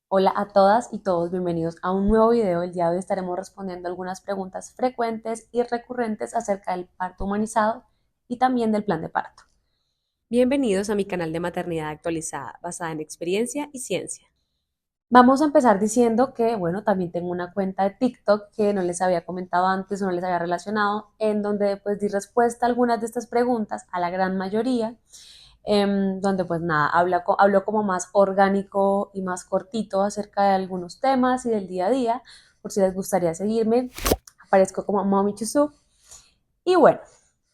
Hola a todas y todos, bienvenidos a un nuevo video. El día de hoy estaremos respondiendo algunas preguntas frecuentes y recurrentes acerca del parto humanizado y también del plan de parto. Bienvenidos a mi canal de maternidad actualizada, basada en experiencia y ciencia. Vamos a empezar diciendo que, bueno, también tengo una cuenta de TikTok que no les había comentado antes o no les había relacionado, en donde pues di respuesta a algunas de estas preguntas, a la gran mayoría, donde pues nada, hablo como más orgánico y más cortito acerca de algunos temas y del día a día, por si les gustaría seguirme, aparezco como Mommy Chusú. Y bueno,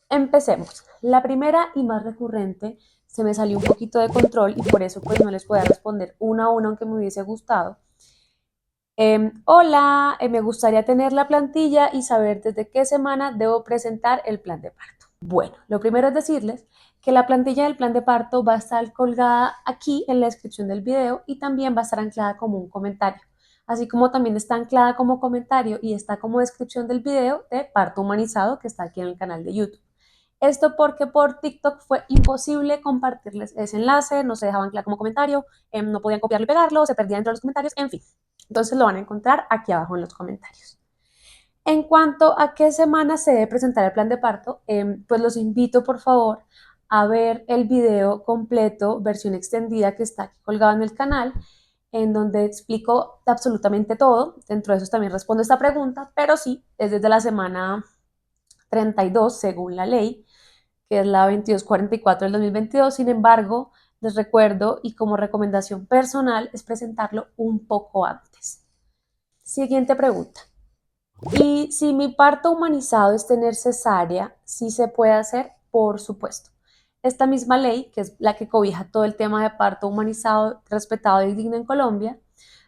empecemos. La primera y más recurrente se me salió un poquito de control y por eso pues no les podía responder uno a uno aunque me hubiese gustado. Hola, me gustaría tener la plantilla y saber desde qué semana debo presentar el plan de parto. Bueno, lo primero es decirles que la plantilla del plan de parto va a estar colgada aquí en la descripción del video y también va a estar anclada como un comentario, así como también está anclada como comentario y está como descripción del video de parto humanizado que está aquí en el canal de YouTube. Esto porque por TikTok fue imposible compartirles ese enlace, no se dejaban claro como comentario, no podían copiarlo y pegarlo, se perdía dentro de los comentarios, en fin. Entonces lo van a encontrar aquí abajo en los comentarios. En cuanto a qué semana se debe presentar el plan de parto, pues los invito por favor a ver el video completo, versión extendida que está aquí colgado en el canal, en donde explico absolutamente todo. Dentro de eso también respondo esta pregunta, pero sí, es desde la semana 32 según la ley, que es la 2244 del 2022. Sin embargo, les recuerdo y como recomendación personal es presentarlo un poco antes. Siguiente pregunta. Y si mi parto humanizado es tener cesárea, ¿sí se puede hacer? Por supuesto. Esta misma ley, que es la que cobija todo el tema de parto humanizado, respetado y digno en Colombia,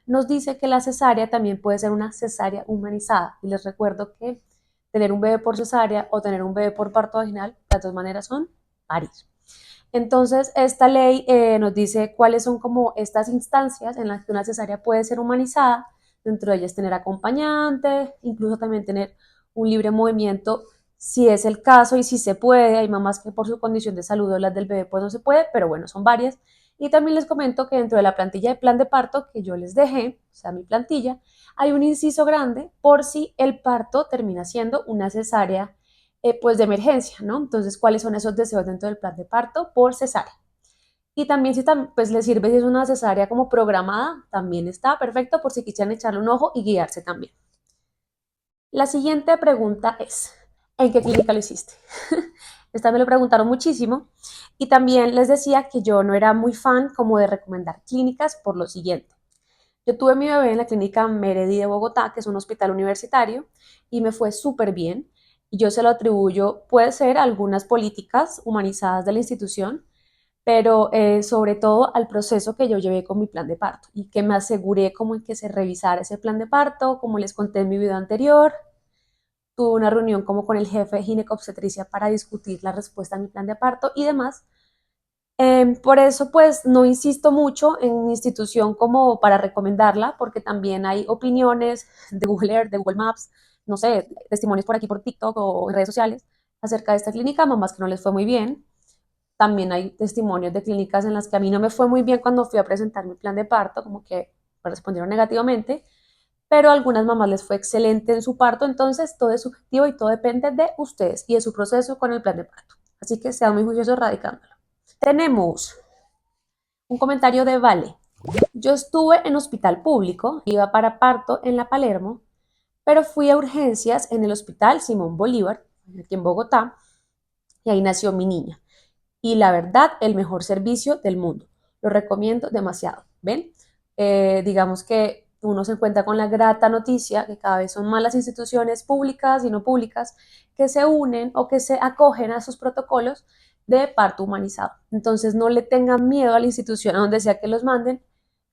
nos dice que la cesárea también puede ser una cesárea humanizada. Y les recuerdo que tener un bebé por cesárea o tener un bebé por parto vaginal, las dos maneras son parir. Entonces, esta ley nos dice cuáles son como estas instancias en las que una cesárea puede ser humanizada, dentro de ellas tener acompañante, incluso también tener un libre movimiento si es el caso y si se puede. Hay mamás que por su condición de salud o las del bebé pues no se puede, pero bueno, son varias. Y también les comento que dentro de la plantilla de plan de parto que yo les dejé, o sea, mi plantilla, hay un inciso grande por si el parto termina siendo una cesárea pues de emergencia, ¿no? Entonces, ¿cuáles son esos deseos dentro del plan de parto? Por cesárea. Y también si pues les sirve si es una cesárea como programada, también está perfecto por si quisieran echarle un ojo y guiarse también. La siguiente pregunta es, ¿en qué clínica lo hiciste? Esta me lo preguntaron muchísimo y también les decía que yo no era muy fan como de recomendar clínicas por lo siguiente. Yo tuve mi bebé en la clínica Meredi de Bogotá, que es un hospital universitario, y me fue súper bien. Y yo se lo atribuyo, puede ser, a algunas políticas humanizadas de la institución, pero sobre todo al proceso que yo llevé con mi plan de parto y que me aseguré como en que se revisara ese plan de parto, como les conté en mi video anterior. Tuve una reunión como con el jefe de ginecobstetricia para discutir la respuesta a mi plan de parto y demás. Por eso, pues, no insisto mucho en mi institución como para recomendarla, porque también hay opiniones de Google Earth, de Google Maps, no sé, testimonios por aquí por TikTok o en redes sociales acerca de esta clínica, mamás que no les fue muy bien. También hay testimonios de clínicas en las que a mí no me fue muy bien cuando fui a presentar mi plan de parto, como que me respondieron negativamente, pero a algunas mamás les fue excelente en su parto, entonces todo es subjetivo y todo depende de ustedes y de su proceso con el plan de parto. Así que sean muy juiciosos radicándolo. Tenemos un comentario de Vale. Yo estuve en hospital público, iba para parto en la Palermo, pero fui a urgencias en el hospital Simón Bolívar, aquí en Bogotá, y ahí nació mi niña. Y la verdad, el mejor servicio del mundo. Lo recomiendo demasiado. ¿Ven? Digamos que uno se encuentra con la grata noticia que cada vez son más las instituciones públicas y no públicas que se unen o que se acogen a sus protocolos de parto humanizado. Entonces no le tengan miedo a la institución a donde sea que los manden,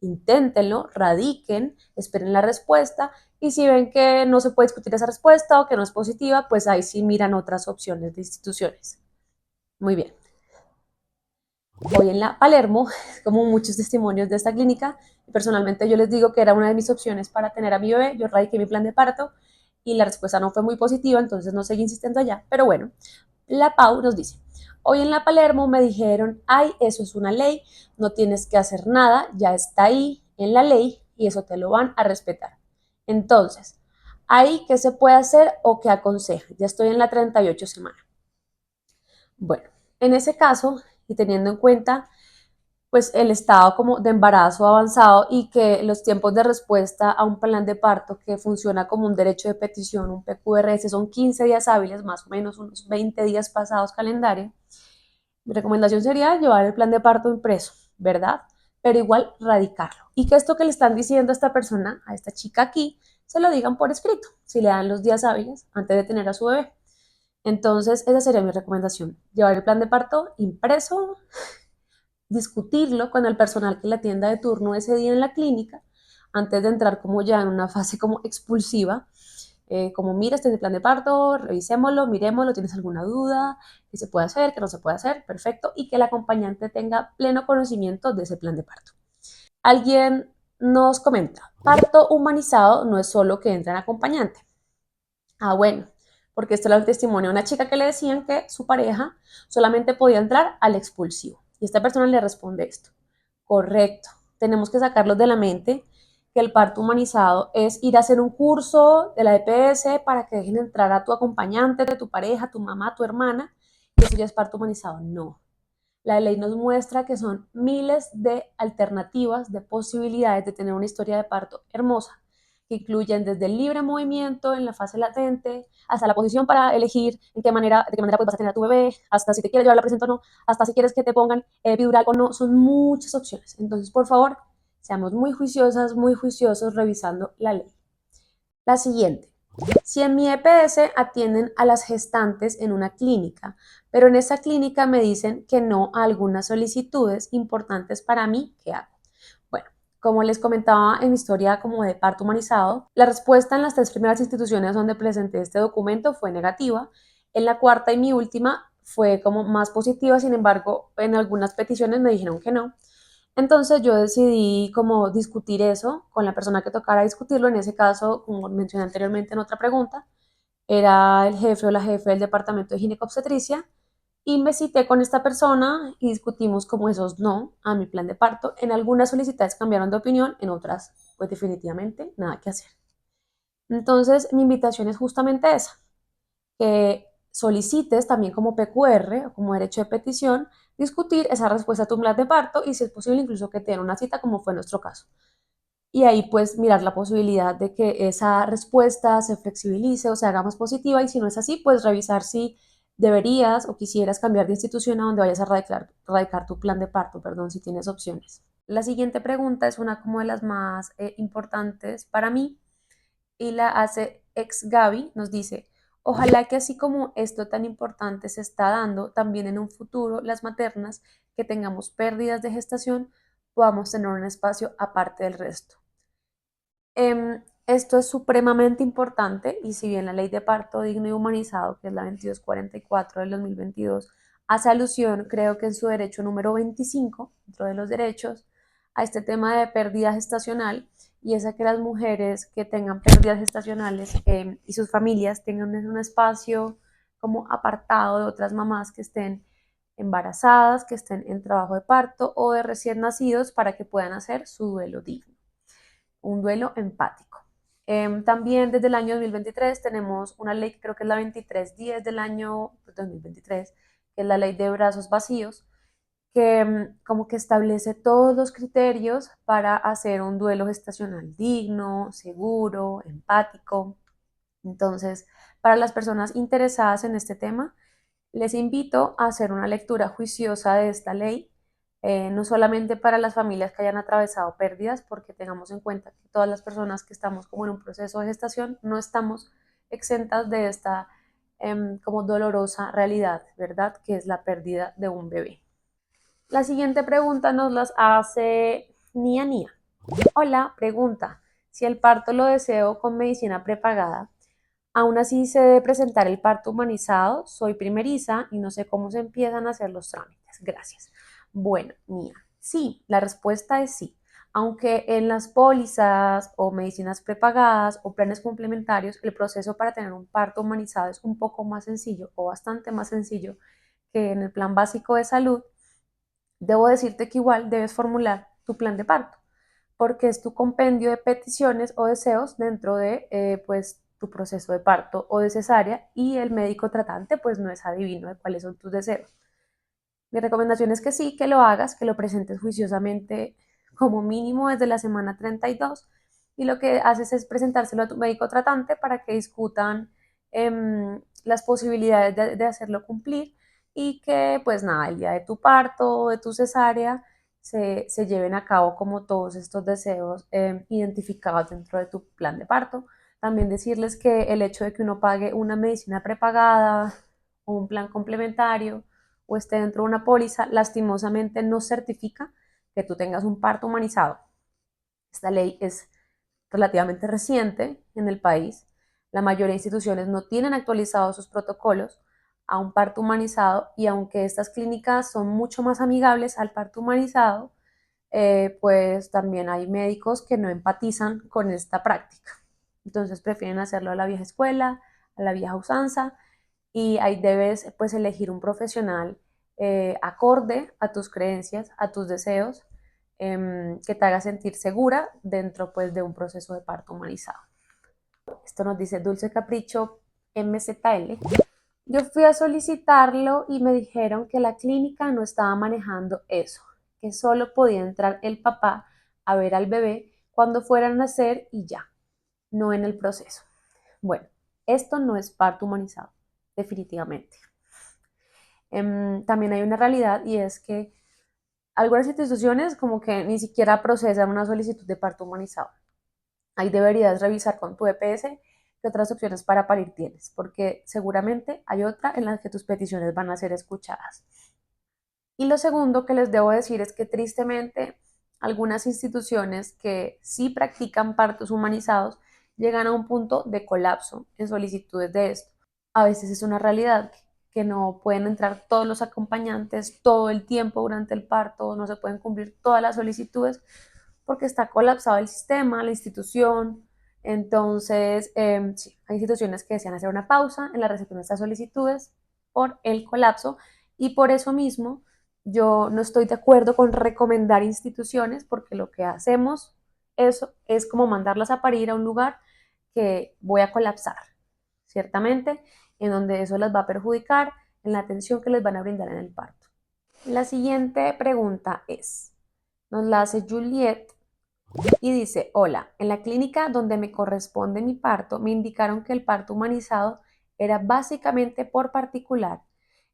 inténtenlo, radiquen, esperen la respuesta y si ven que no se puede discutir esa respuesta o que no es positiva, pues ahí sí miran otras opciones de instituciones. Muy bien. Hoy en la Palermo, como muchos testimonios de esta clínica, personalmente yo les digo que era una de mis opciones para tener a mi bebé, yo radiqué mi plan de parto y la respuesta no fue muy positiva, entonces no seguí insistiendo allá, pero bueno, la Pau nos dice, hoy en la Palermo me dijeron, ay, eso es una ley, no tienes que hacer nada, ya está ahí en la ley, y eso te lo van a respetar. Entonces, ahí, ¿qué se puede hacer o qué aconseja? Ya estoy en la 38 semana. Bueno, en ese caso, y teniendo en cuenta pues el estado como de embarazo avanzado y que los tiempos de respuesta a un plan de parto que funciona como un derecho de petición, un PQRS, son 15 días hábiles, más o menos unos 20 días pasados calendario. Mi recomendación sería llevar el plan de parto impreso, ¿verdad? Pero igual radicarlo. Y que esto que le están diciendo a esta persona, a esta chica aquí, se lo digan por escrito, si le dan los días hábiles antes de tener a su bebé. Entonces, esa sería mi recomendación, llevar el plan de parto impreso, discutirlo con el personal que le atienda de turno ese día en la clínica, antes de entrar como ya en una fase como expulsiva, como mira, este es el plan de parto, revisémoslo, miremoslo, ¿tienes alguna duda? ¿Qué se puede hacer? ¿Qué no se puede hacer? Perfecto. Y que el acompañante tenga pleno conocimiento de ese plan de parto. Alguien nos comenta, parto humanizado no es solo que entra en acompañante. Ah, bueno, porque esto era el testimonio de una chica que le decían que su pareja solamente podía entrar al expulsivo. Y esta persona le responde esto. Correcto, tenemos que sacarlos de la mente que el parto humanizado es ir a hacer un curso de la EPS para que dejen entrar a tu acompañante, de tu pareja, tu mamá, tu hermana, y eso ya es parto humanizado. No. La ley nos muestra que son miles de alternativas, de posibilidades de tener una historia de parto hermosa, que incluyen desde el libre movimiento en la fase latente, hasta la posición para elegir de qué manera pues vas a tener a tu bebé, hasta si te quieres llevar la placenta o no, hasta si quieres que te pongan epidural o no, son muchas opciones. Entonces, por favor, seamos muy juiciosas, muy juiciosos revisando la ley. La siguiente. Si en mi EPS atienden a las gestantes en una clínica, pero en esa clínica me dicen que no a algunas solicitudes importantes para mí, ¿qué hago? Bueno, como les comentaba en mi historia como de parto humanizado, la respuesta en las 3 primeras instituciones donde presenté este documento fue negativa. En la cuarta y mi última fue como más positiva, sin embargo, en algunas peticiones me dijeron que no. Entonces yo decidí como discutir eso con la persona que tocara discutirlo. En ese caso, como mencioné anteriormente en otra pregunta, era el jefe o la jefe del departamento de ginecobstetricia y me cité con esta persona y discutimos como esos no a mi plan de parto. En algunas solicitudes cambiaron de opinión, en otras pues definitivamente nada que hacer. Entonces mi invitación es justamente esa, que solicites también como PQR o como derecho de petición discutir esa respuesta a tu plan de parto y si es posible incluso que te den una cita como fue nuestro caso. Y ahí pues mirar la posibilidad de que esa respuesta se flexibilice o se haga más positiva y si no es así pues revisar si deberías o quisieras cambiar de institución a donde vayas a radicar tu plan de parto, perdón, si tienes opciones. La siguiente pregunta es una como de las más importantes para mí y la hace ex Gaby, nos dice, ojalá que así como esto tan importante se está dando, también en un futuro las maternas que tengamos pérdidas de gestación podamos tener un espacio aparte del resto. Esto es supremamente importante y si bien la ley de parto digno y humanizado, que es la 2244 del 2022, hace alusión, creo que en su derecho número 25, dentro de los derechos, a este tema de pérdida gestacional y es a que las mujeres que tengan pérdidas gestacionales y sus familias tengan un espacio como apartado de otras mamás que estén embarazadas, que estén en trabajo de parto o de recién nacidos para que puedan hacer su duelo digno, un duelo empático. También desde el año 2023 tenemos una ley que creo que es la 2310 del año 2023, que es la ley de brazos vacíos, que como que establece todos los criterios para hacer un duelo gestacional digno, seguro, empático. Entonces, para las personas interesadas en este tema, les invito a hacer una lectura juiciosa de esta ley, no solamente para las familias que hayan atravesado pérdidas, porque tengamos en cuenta que todas las personas que estamos como en un proceso de gestación no estamos exentas de esta como dolorosa realidad, ¿verdad? Que es la pérdida de un bebé. La siguiente pregunta nos las hace Nia Nia. Hola, pregunta, si el parto lo deseo con medicina prepagada, aún así se debe presentar el parto humanizado, soy primeriza y no sé cómo se empiezan a hacer los trámites. Gracias. Bueno, Nia, sí, la respuesta es sí. Aunque en las pólizas o medicinas prepagadas o planes complementarios, el proceso para tener un parto humanizado es un poco más sencillo o bastante más sencillo que en el plan básico de salud, debo decirte que igual debes formular tu plan de parto porque es tu compendio de peticiones o deseos dentro de pues tu proceso de parto o de cesárea, y el médico tratante pues no es adivino de cuáles son tus deseos. Mi recomendación es que sí, que lo hagas, que lo presentes juiciosamente como mínimo desde la semana 32, y lo que haces es presentárselo a tu médico tratante para que discutan las posibilidades de hacerlo cumplir, y que pues nada, el día de tu parto o de tu cesárea se lleven a cabo como todos estos deseos identificados dentro de tu plan de parto. También decirles que el hecho de que uno pague una medicina prepagada o un plan complementario o esté dentro de una póliza, lastimosamente no certifica que tú tengas un parto humanizado. Esta ley es relativamente reciente en el país. La mayoría de instituciones no tienen actualizados sus protocolos a un parto humanizado, y aunque estas clínicas son mucho más amigables al parto humanizado, pues también hay médicos que no empatizan con esta práctica. Entonces prefieren hacerlo a la vieja escuela, a la vieja usanza, y ahí debes pues elegir un profesional acorde a tus creencias, a tus deseos, que te haga sentir segura dentro pues de un proceso de parto humanizado. Esto nos dice Dulce Capricho MZL. Yo fui a solicitarlo y me dijeron que la clínica no estaba manejando eso, que solo podía entrar el papá a ver al bebé cuando fuera a nacer y ya, no en el proceso. Bueno, esto no es parto humanizado, definitivamente. También hay una realidad, y es que algunas instituciones como que ni siquiera procesan una solicitud de parto humanizado. Ahí deberías revisar con tu EPS qué otras opciones para parir tienes, porque seguramente hay otra en la que tus peticiones van a ser escuchadas. Y lo segundo que les debo decir es que tristemente algunas instituciones que sí practican partos humanizados llegan a un punto de colapso en solicitudes de esto. A veces es una realidad que no pueden entrar todos los acompañantes todo el tiempo durante el parto, no se pueden cumplir todas las solicitudes porque está colapsado el sistema, la institución. Entonces, sí, hay instituciones que desean hacer una pausa en la recepción de estas solicitudes por el colapso, y por eso mismo yo no estoy de acuerdo con recomendar instituciones, porque lo que hacemos eso es como mandarlas a parir a un lugar que voy a colapsar, ciertamente, en donde eso las va a perjudicar en la atención que les van a brindar en el parto. La siguiente pregunta nos la hace Juliet y dice: hola, en la clínica donde me corresponde mi parto me indicaron que el parto humanizado era básicamente por particular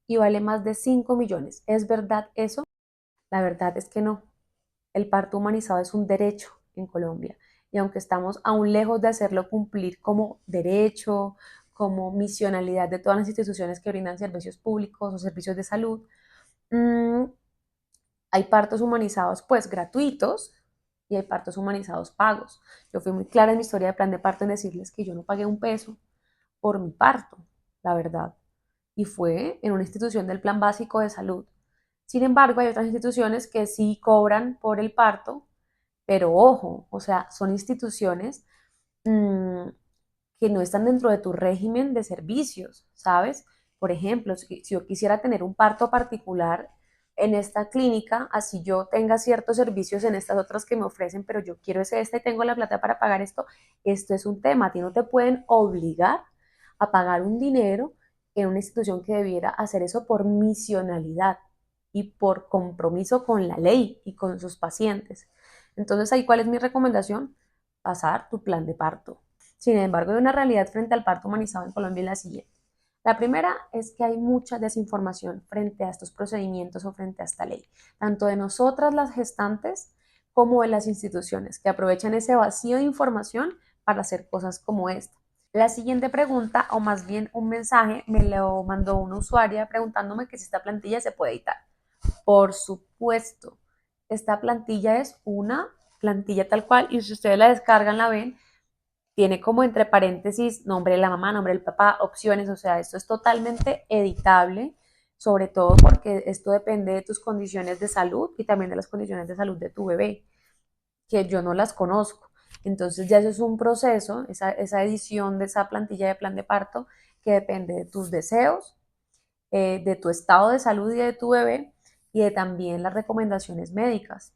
y vale más de 5 millones. ¿Es verdad eso? La verdad es que no. El parto humanizado es un derecho en Colombia, y aunque estamos aún lejos de hacerlo cumplir como derecho, como misionalidad de todas las instituciones que brindan servicios públicos o servicios de salud, mmm, hay partos humanizados pues gratuitos y hay partos humanizados pagos. Yo fui muy clara en mi historia de plan de parto en decirles que yo no pagué un peso por mi parto, la verdad, y fue en una institución del plan básico de salud. Sin embargo, hay otras instituciones que sí cobran por el parto, pero ojo, o sea, son instituciones mmm, que no están dentro de tu régimen de servicios, ¿sabes? Por ejemplo, si yo quisiera tener un parto particular en esta clínica, así yo tenga ciertos servicios en estas otras que me ofrecen, pero yo quiero ese y tengo la plata para pagar esto es un tema. A ti no te pueden obligar a pagar un dinero en una institución que debiera hacer eso por misionalidad y por compromiso con la ley y con sus pacientes. Entonces, ahí, ¿cuál es mi recomendación? Pasar tu plan de parto. Sin embargo, hay una realidad frente al parto humanizado en Colombia, y la siguiente. La primera es que hay mucha desinformación frente a estos procedimientos o frente a esta ley, tanto de nosotras las gestantes como de las instituciones, que aprovechan ese vacío de información para hacer cosas como esta. La siguiente pregunta, o más bien un mensaje, me lo mandó una usuaria preguntándome que si esta plantilla se puede editar. Por supuesto, esta plantilla es una plantilla tal cual, y si ustedes la descargan, la ven, tiene como entre paréntesis nombre de la mamá, nombre del papá, opciones, o sea, esto es totalmente editable, sobre todo porque esto depende de tus condiciones de salud y también de las condiciones de salud de tu bebé, que yo no las conozco. Entonces ya eso es un proceso, esa edición de esa plantilla de plan de parto, que depende de tus deseos, de tu estado de salud y de tu bebé, y de también las recomendaciones médicas.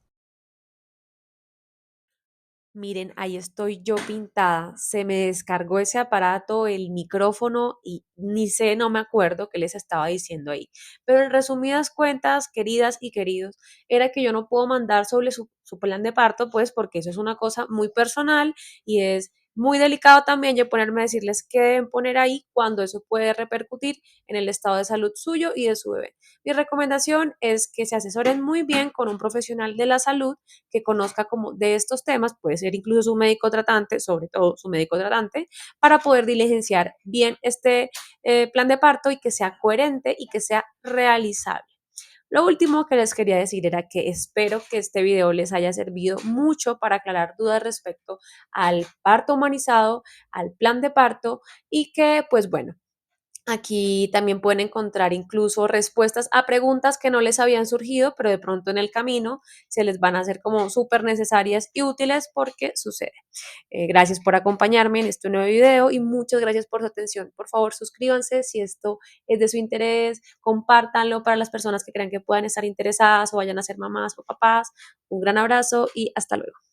Miren, ahí estoy yo pintada. Se me descargó ese aparato, el micrófono y ni sé, no me acuerdo qué les estaba diciendo ahí. Pero en resumidas cuentas, queridas y queridos, era que yo no puedo mandar sobre su plan de parto, pues porque eso es una cosa muy personal y es muy delicado también yo ponerme a decirles qué deben poner ahí cuando eso puede repercutir en el estado de salud suyo y de su bebé. Mi recomendación es que se asesoren muy bien con un profesional de la salud que conozca como de estos temas, puede ser incluso su médico tratante, sobre todo su médico tratante, para poder diligenciar bien este plan de parto y que sea coherente y que sea realizable. Lo último que les quería decir era que espero que este video les haya servido mucho para aclarar dudas respecto al parto humanizado, al plan de parto y que, pues bueno, aquí también pueden encontrar incluso respuestas a preguntas que no les habían surgido, pero de pronto en el camino se les van a hacer como súper necesarias y útiles porque sucede. Gracias por acompañarme en este nuevo video y muchas gracias por su atención. Por favor, suscríbanse si esto es de su interés, compártanlo para las personas que crean que puedan estar interesadas o vayan a ser mamás o papás. Un gran abrazo y hasta luego.